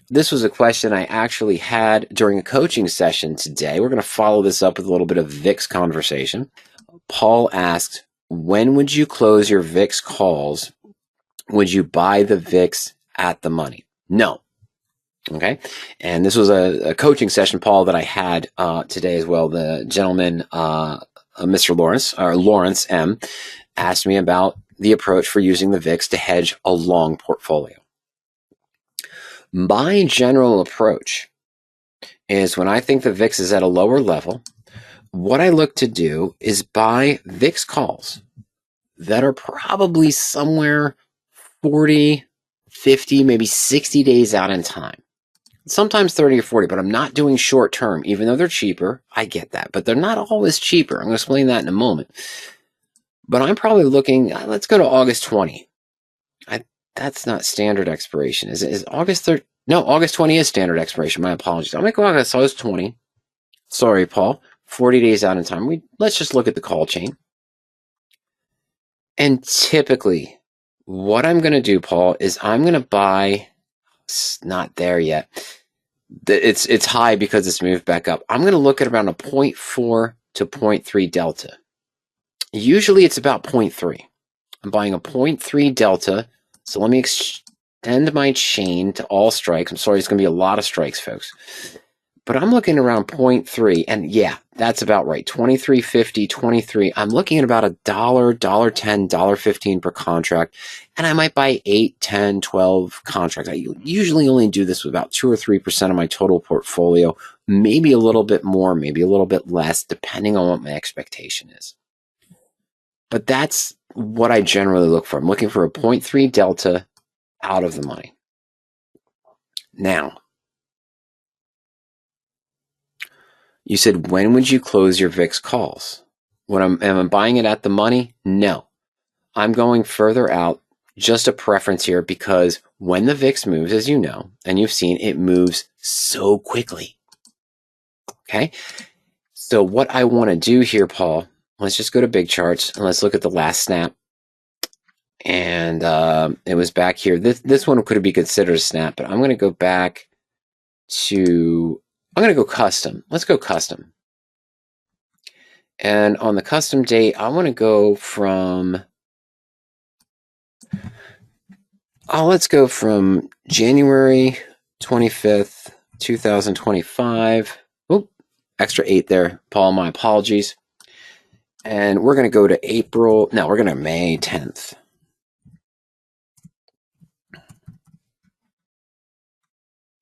this was a question I actually had during a coaching session today. We're going to follow this up with a little bit of VIX conversation. Paul asked, when would you close your VIX calls? Would you buy the VIX at the money? No. Okay. And this was a coaching session, Paul, that I had today as well. The gentleman, Mr. Lawrence M., asked me about the approach for using the VIX to hedge a long portfolio. My general approach is when I think the VIX is at a lower level, what I look to do is buy VIX calls that are probably somewhere 40, 50, maybe 60 days out in time. Sometimes 30 or 40, but I'm not doing short term, even though they're cheaper. I get that, but they're not always cheaper. I'm going to explain that in a moment. But I'm probably looking, let's go to August 20. That's not standard expiration. Is August 3rd? No, August 20 is standard expiration. My apologies. I'm going to go August 20. Sorry, Paul. 40 days out in time. Let's just look at the call chain. And typically, what I'm going to do, Paul, is I'm going to buy, it's not there yet. It's high because it's moved back up. I'm going to look at around a 0.4 to 0.3 delta. Usually it's about 0.3. I'm buying a 0.3 delta. So let me extend my chain to all strikes. I'm sorry, it's going to be a lot of strikes, folks. But I'm looking around 0.3. And yeah, that's about right. 23.50, 23. I'm looking at about $1, $1.10, $1.15 per contract. And I might buy 8, 10, 12 contracts. I usually only do this with about 2 or 3% of my total portfolio. Maybe a little bit more, maybe a little bit less, depending on what my expectation is. But that's what I generally look for. I'm looking for a 0.3 delta out of the money. Now, you said, when would you close your VIX calls? Am I buying it at the money? No. I'm going further out, just a preference here, because when the VIX moves, as you know, and you've seen, it moves so quickly. Okay? So what I want to do here, Paul, let's just go to big charts and let's look at the last snap. And it was back here. This one could be considered a snap, but I'm going to go back to, I'm going to go custom. Let's go custom. And on the custom date, I want to go from, let's go from January 25th, 2025. Oop, extra 8 there, Paul, my apologies. And we're going to go to we're going to May 10th.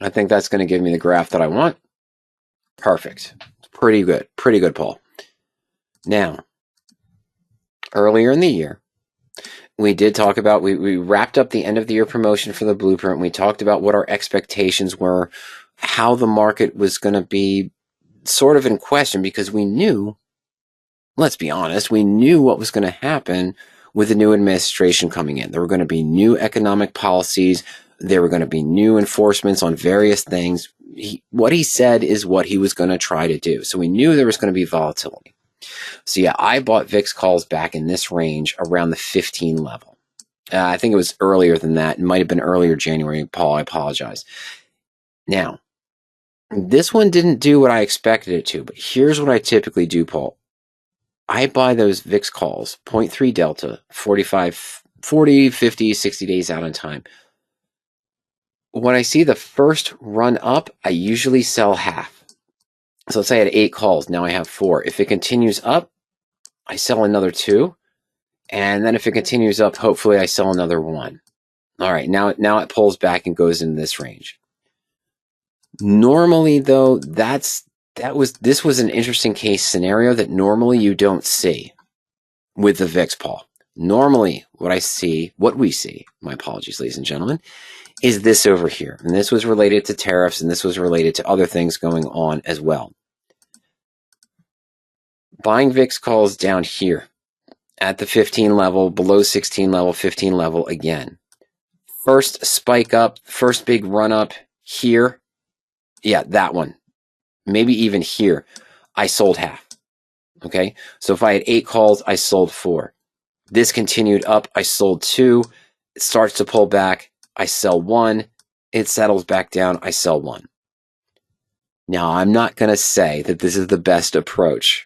I think that's going to give me the graph that I want. Perfect. Pretty good, Paul. Now, earlier in the year, we did talk about, we wrapped up the end of the year promotion for the blueprint. We talked about what our expectations were, how the market was going to be sort of in question, because we knew, let's be honest, we knew what was going to happen with the new administration coming in. There were going to be new economic policies. There were going to be new enforcements on various things. What he said is what he was going to try to do. So we knew there was going to be volatility. So yeah, I bought VIX calls back in this range around the 15 level. I think it was earlier than that. It might have been earlier January, Paul. I apologize. Now, this one didn't do what I expected it to, but here's what I typically do, Paul. I buy those VIX calls, 0.3 delta, 40, 50, 60 days out in time. When I see the first run up, I usually sell half. So let's say I had 8 calls. Now I have 4. If it continues up, I sell another 2. And then if it continues up, hopefully I sell another 1. All right, now it pulls back and goes in this range. Normally, though, this was an interesting case scenario that normally you don't see with the VIX, Paul. Normally, what we see, my apologies, ladies and gentlemen, is this over here. And this was related to tariffs, and this was related to other things going on as well. Buying VIX calls down here at the 15 level, below 16 level, 15 level again. First spike up, first big run up here. Yeah, that one. Maybe even here. I sold half. Okay, so if I had 8 calls, I sold 4. This continued up, I sold 2. It starts to pull back, I sell 1. it settles back down, I sell one. Now, I'm not going to say that this is the best approach,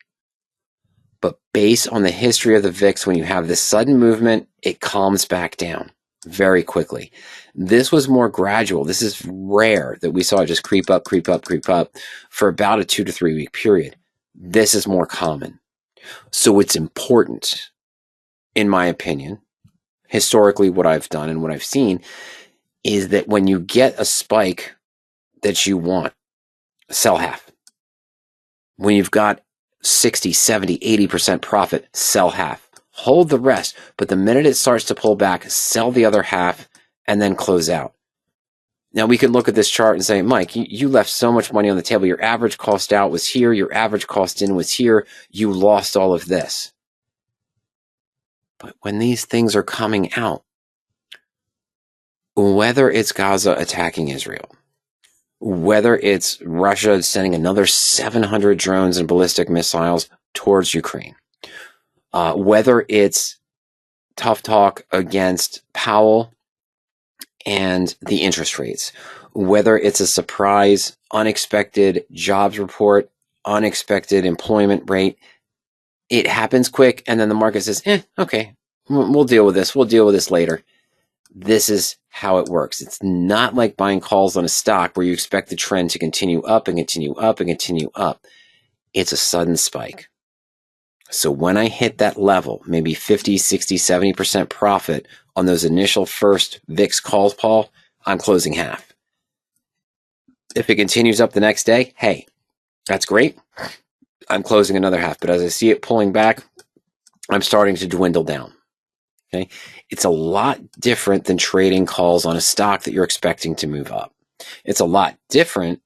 but based on the history of the VIX, when you have this sudden movement, it calms back down very quickly. This was more gradual. This is rare that we saw it just creep up, creep up, creep up for about a 2 to 3 week period. This is more common. So it's important, in my opinion, historically what I've done and what I've seen is that when you get a spike that you want, sell half. When you've got 60, 70, 80% profit, sell half. Hold the rest, but the minute it starts to pull back, sell the other half and then close out. Now, we could look at this chart and say, Mike, you left so much money on the table. Your average cost out was here. Your average cost in was here. You lost all of this. But when these things are coming out, whether it's Gaza attacking Israel, whether it's Russia sending another 700 drones and ballistic missiles towards Ukraine, whether it's tough talk against Powell and the interest rates, whether it's a surprise, unexpected jobs report, unexpected employment rate, it happens quick, and then the market says, okay, we'll deal with this. We'll deal with this later. This is how it works. It's not like buying calls on a stock where you expect the trend to continue up and continue up and continue up. It's a sudden spike. So when I hit that level, maybe 50, 60, 70% profit on those initial first VIX calls, Paul, I'm closing half. If it continues up the next day, hey, that's great. I'm closing another half. But as I see it pulling back, I'm starting to dwindle down. Okay, it's a lot different than trading calls on a stock that you're expecting to move up. It's a lot different,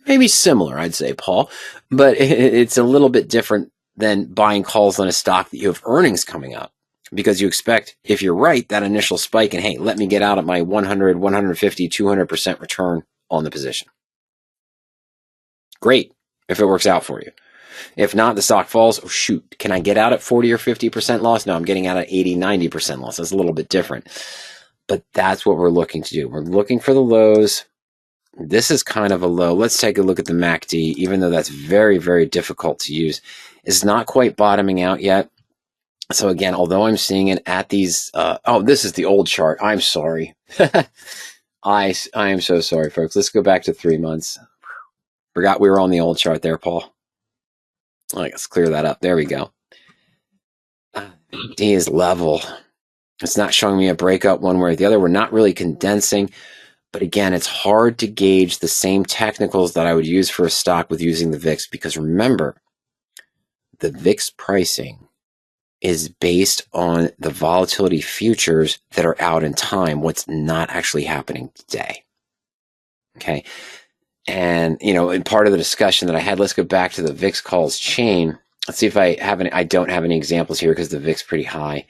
maybe similar, I'd say, Paul, but it's a little bit different than buying calls on a stock that you have earnings coming up, because you expect, if you're right, that initial spike and, hey, let me get out at my 100, 150, 200% return on the position. Great if it works out for you. If not, the stock falls. Oh, shoot. Can I get out at 40 or 50% loss? No, I'm getting out at 80, 90% loss. That's a little bit different. But that's what we're looking to do. We're looking for the lows. This is kind of a low. Let's take a look at the MACD, even though that's very, very difficult to use. It's not quite bottoming out yet. So again, although I'm seeing it at these, this is the old chart. I'm sorry. I am so sorry, folks. Let's go back to 3 months. Forgot we were on the old chart there, Paul. Let's clear that up. There we go. D is level. It's not showing me a breakup one way or the other. We're not really condensing. But again, it's hard to gauge the same technicals that I would use for a stock with using the VIX. Because remember, the VIX pricing is based on the volatility futures that are out in time, what's not actually happening today. Okay. And, in part of the discussion that I had, let's go back to the VIX calls chain. Let's see if I have any. I don't have any examples here because the VIX is pretty high.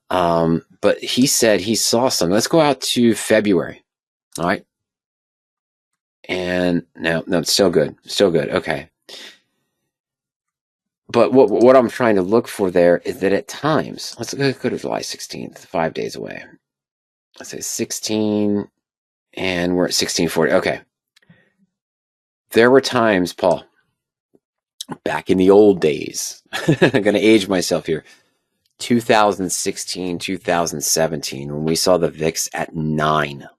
But he said he saw some. Let's go out to February. All right. And no, it's still good. Still good. Okay. But what I'm trying to look for there is that at times, let's go to July 16th, 5 days away. Let's say 16, and we're at 1640. Okay. There were times, Paul, back in the old days, I'm going to age myself here, 2016, 2017, when we saw the VIX at 9.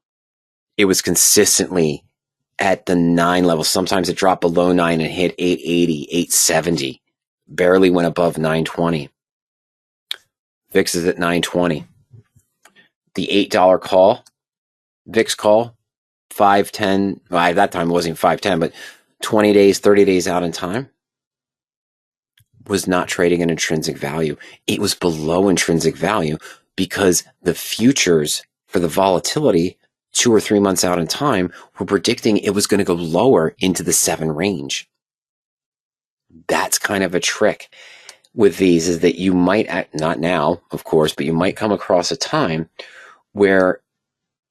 It was consistently at the 9 level. Sometimes it dropped below 9 and hit 880, 870. Barely went above 920. VIX is at 920. The $8 call, VIX call, 510. Well, at that time it wasn't even 510, but 20 days, 30 days out in time, was not trading an intrinsic value. It was below intrinsic value because the futures for the volatility 2 or 3 months out in time were predicting it was going to go lower into the 7 range. That's kind of a trick with these, is that you might, not now, of course, but you might come across a time where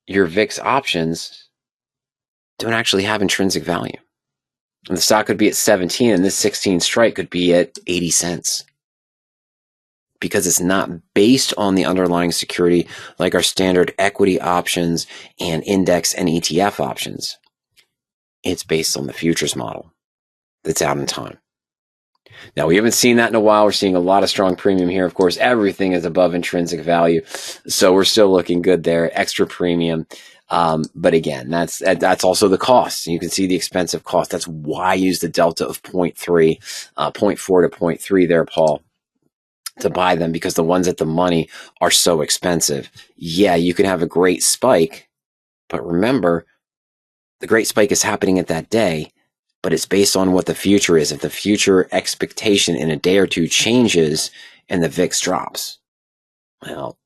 your VIX options don't actually have intrinsic value. And the stock could be at 17 and this 16 strike could be at 80 cents. because it's not based on the underlying security like our standard equity options and index and ETF options. It's based on the futures model that's out in time. Now, we haven't seen that in a while. We're seeing a lot of strong premium here. Of course, everything is above intrinsic value, so we're still looking good there. Extra premium. But again, that's also the cost. You can see the expensive cost. That's why I use the delta of 0.3, 0.4 to 0.3 there, Paul, to buy them, because the ones at the money are so expensive. Yeah, you can have a great spike, but remember, the great spike is happening at that day, but it's based on what the future is. If the future expectation in a day or two changes and the VIX drops, well,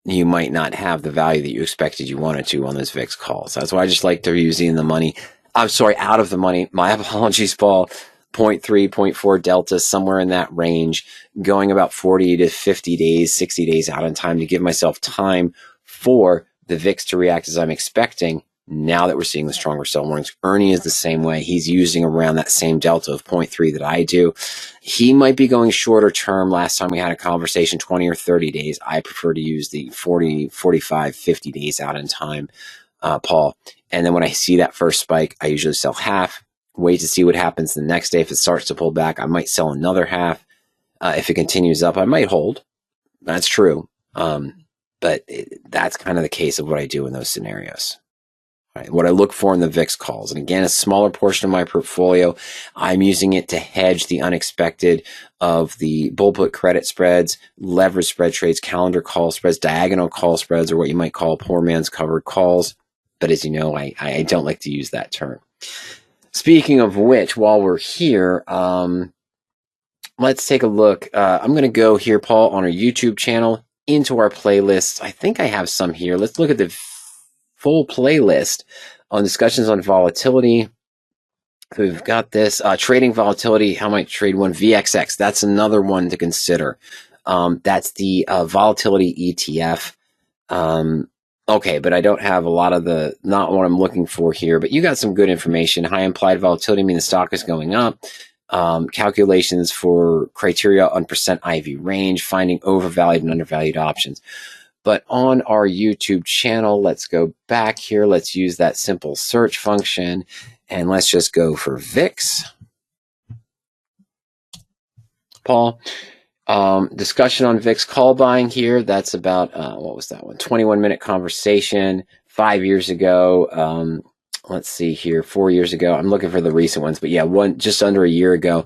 you might not have the value that you expected you wanted to on those VIX calls. That's why I just like to use in the money. I'm sorry, out of the money. My apologies, Paul. 0.3, 0.4 delta, somewhere in that range, going about 40 to 50 days, 60 days out in time to give myself time for the VIX to react as I'm expecting. Now that we're seeing the stronger sell mornings, Ernie is the same way. He's using around that same delta of 0.3 that I do. He might be going shorter term. Last time we had a conversation, 20 or 30 days. I prefer to use the 40, 45, 50 days out in time, Paul. And then when I see that first spike, I usually sell half, wait to see what happens the next day. If it starts to pull back, I might sell another half. If it continues up, I might hold. That's true. But that's kind of the case of what I do in those scenarios. Right, what I look for in the VIX calls. And again, a smaller portion of my portfolio, I'm using it to hedge the unexpected of the bull put credit spreads, leverage spread trades, calendar call spreads, diagonal call spreads, or what you might call poor man's covered calls. But as you know, I don't like to use that term. Speaking of which, while we're here, let's take a look. I'm going to go here, Paul, on our YouTube channel into our playlists. I think I have some here. Let's look at the full playlist on discussions on volatility. We've got this trading volatility. How might trade one? VXX. That's another one to consider. That's the volatility ETF. Okay, but I don't have a lot of not what I'm looking for here, but you got some good information. High implied volatility, I mean the stock is going up. Calculations for criteria on percent IV range, finding overvalued and undervalued options. But on our YouTube channel, let's go back here. Let's use that simple search function, and let's just go for VIX. Paul, discussion on VIX call buying here. That's about, what was that one? 21-minute conversation 5 years ago. Let's see here, 4 years ago. I'm looking for the recent ones, but yeah, just under a year ago.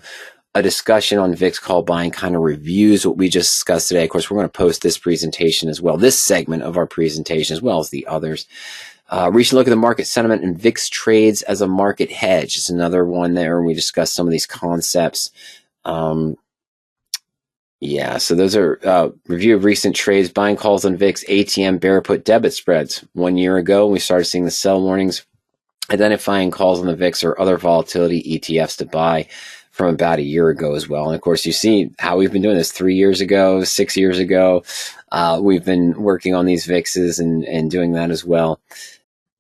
A discussion on VIX call buying kind of reviews what we just discussed today. Of course, we're going to post this presentation as well, this segment of our presentation, as well as the others. Recent look at the market sentiment and VIX trades as a market hedge. It's another one there, and we discussed some of these concepts. Yeah, so those are review of recent trades, buying calls on VIX, ATM, bear put debit spreads. 1 year ago, we started seeing the sell warnings, identifying calls on the VIX or other volatility ETFs to buy from about a year ago as well. And of course, you see how we've been doing this 3 years ago, 6 years ago. We've been working on these VIXs and doing that as well.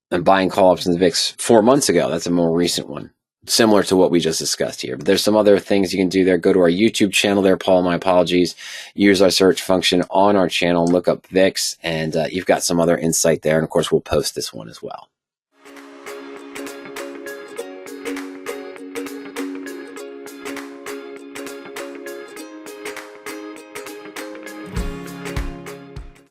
And buying call options on the VIX 4 months ago. That's a more recent one, similar to what we just discussed here. But there's some other things you can do there. Go to our YouTube channel there, Paul, my apologies. Use our search function on our channel, look up VIX, and you've got some other insight there. And of course, we'll post this one as well.